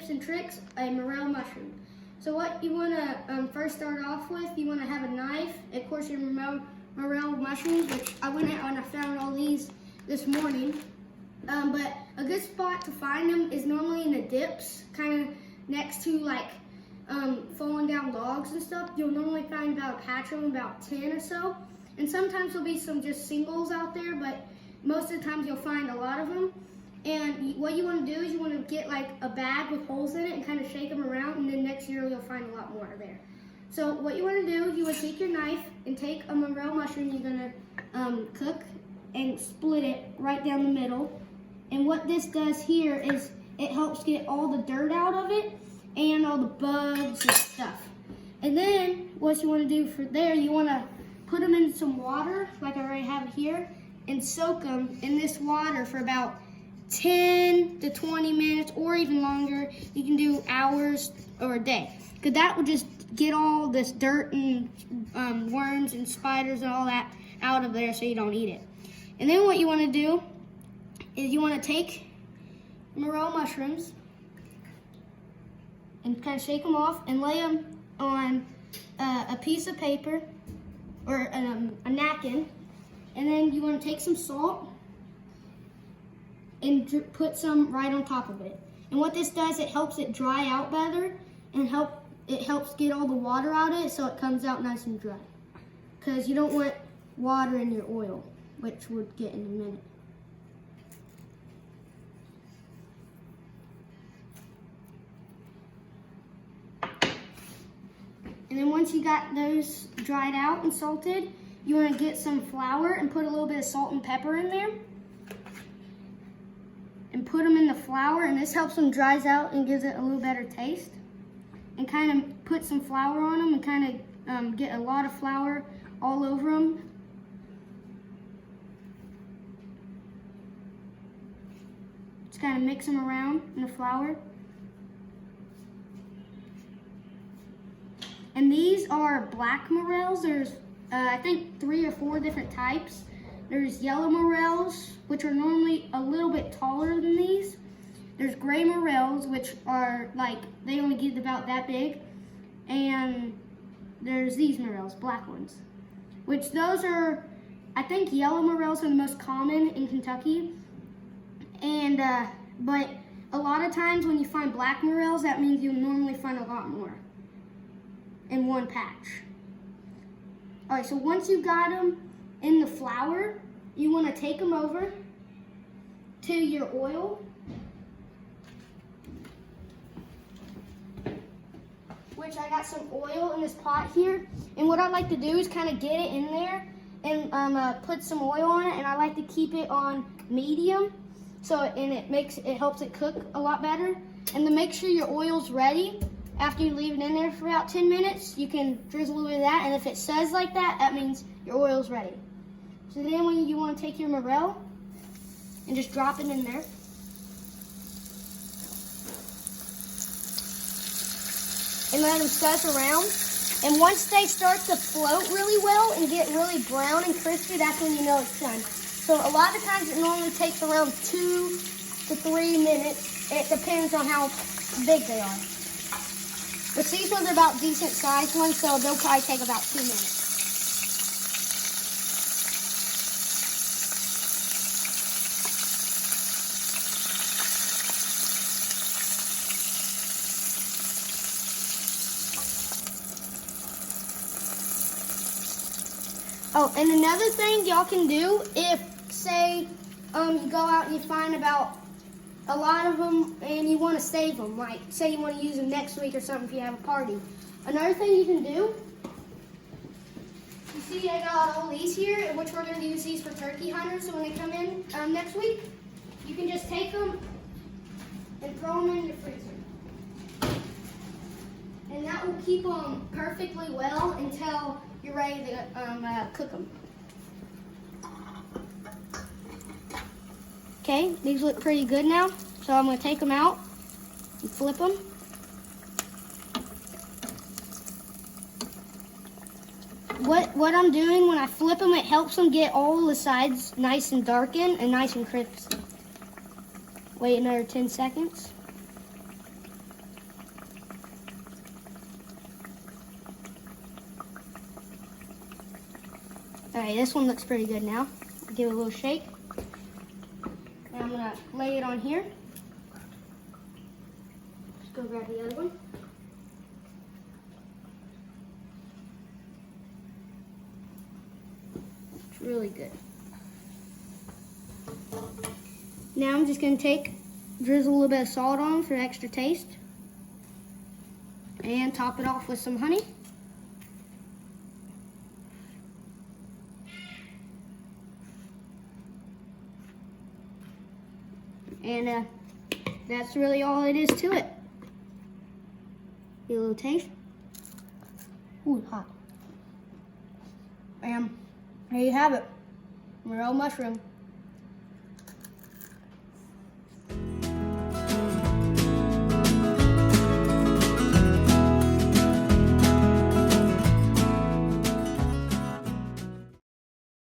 tips and tricks, a morel mushroom. So what you want to first start off with, you want to have a knife. Of course, your morel mushrooms, which I went out and I found all these this morning. But a good spot to find them is normally in the dips, kind of next to like falling down logs and stuff. You'll normally find about a patch of them, about 10 or so. And sometimes there'll be some just singles out there, but most of the times you'll find a lot of them. And what you want to do is you want to get like a bag with holes in it and kind of shake them around, and then next year you'll find a lot more there. So what you want to do, you would take your knife and take a morel mushroom you're going to cook and split it right down the middle. And what this does here is it helps get all the dirt out of it and all the bugs and stuff. And then what you want to do for there, you want to put them in some water, like I already have here, and soak them in this water for about 10 to 20 minutes or even longer. You can do hours or a day, because that will just get all this dirt and worms and spiders and all that out of there so you don't eat it. And then what you want to do is you want to take morel mushrooms and kind of shake them off and lay them on a piece of paper or a napkin. And then you want to take some salt and put some right on top of it. And what this does, it helps it dry out better, and it helps get all the water out of it so it comes out nice and dry. Because you don't want water in your oil, which we'll get in a minute. And then once you got those dried out and salted, you want to get some flour and put a little bit of salt and pepper in there. And put them in the flour, and this helps them dries out and gives it a little better taste. And kind of put some flour on them and kind of get a lot of flour all over them. Just kind of mix them around in the flour. And these are black morels. There's, I think, 3 or 4 different types. There's yellow morels, which are normally a little bit taller than these. There's gray morels, which are like, they only get about that big. And there's these morels, black ones, which those are, I think yellow morels are the most common in Kentucky. And, but a lot of times when you find black morels, that means you'll normally find a lot more in one patch. All right, so once you got them in the flour, you want to take them over to your oil, which I got some oil in this pot here. And what I like to do is kind of get it in there and put some oil on it, and I like to keep it on medium, so it helps it cook a lot better. And to make sure your oil's ready, after you leave it in there for about 10 minutes, you can drizzle a little bit of that, and if it says like that, that means your oil's ready. So then when you want to take your morel and just drop it in there. And let them suss around. And once they start to float really well and get really brown and crispy, that's when you know it's done. So a lot of times it normally takes around 2 to 3 minutes. It depends on how big they are. But these ones are about decent sized ones, so they'll probably take about 2 minutes. Oh, and another thing y'all can do, if say you go out and you find about a lot of them and you want to save them, like say you want to use them next week or something if you have a party. Another thing you can do, you see I got all these here, which we're going to use these for turkey hunters, so when they come in next week, you can just take them and throw them in your freezer. And that will keep them perfectly well until you're ready to cook them. Okay, these look pretty good now, so I'm going to take them out and flip them. What I'm doing when I flip them, it helps them get all the sides nice and darkened and nice and crisp. Wait another 10 seconds. All right, this one looks pretty good now. Give it a little shake. And I'm gonna lay it on here. Let's go grab the other one. It's really good. Now I'm just gonna drizzle a little bit of salt on for extra taste. And top it off with some honey. And that's really all it is to it. Get a little taste. Ooh, hot. And there you have it. Morel mushroom.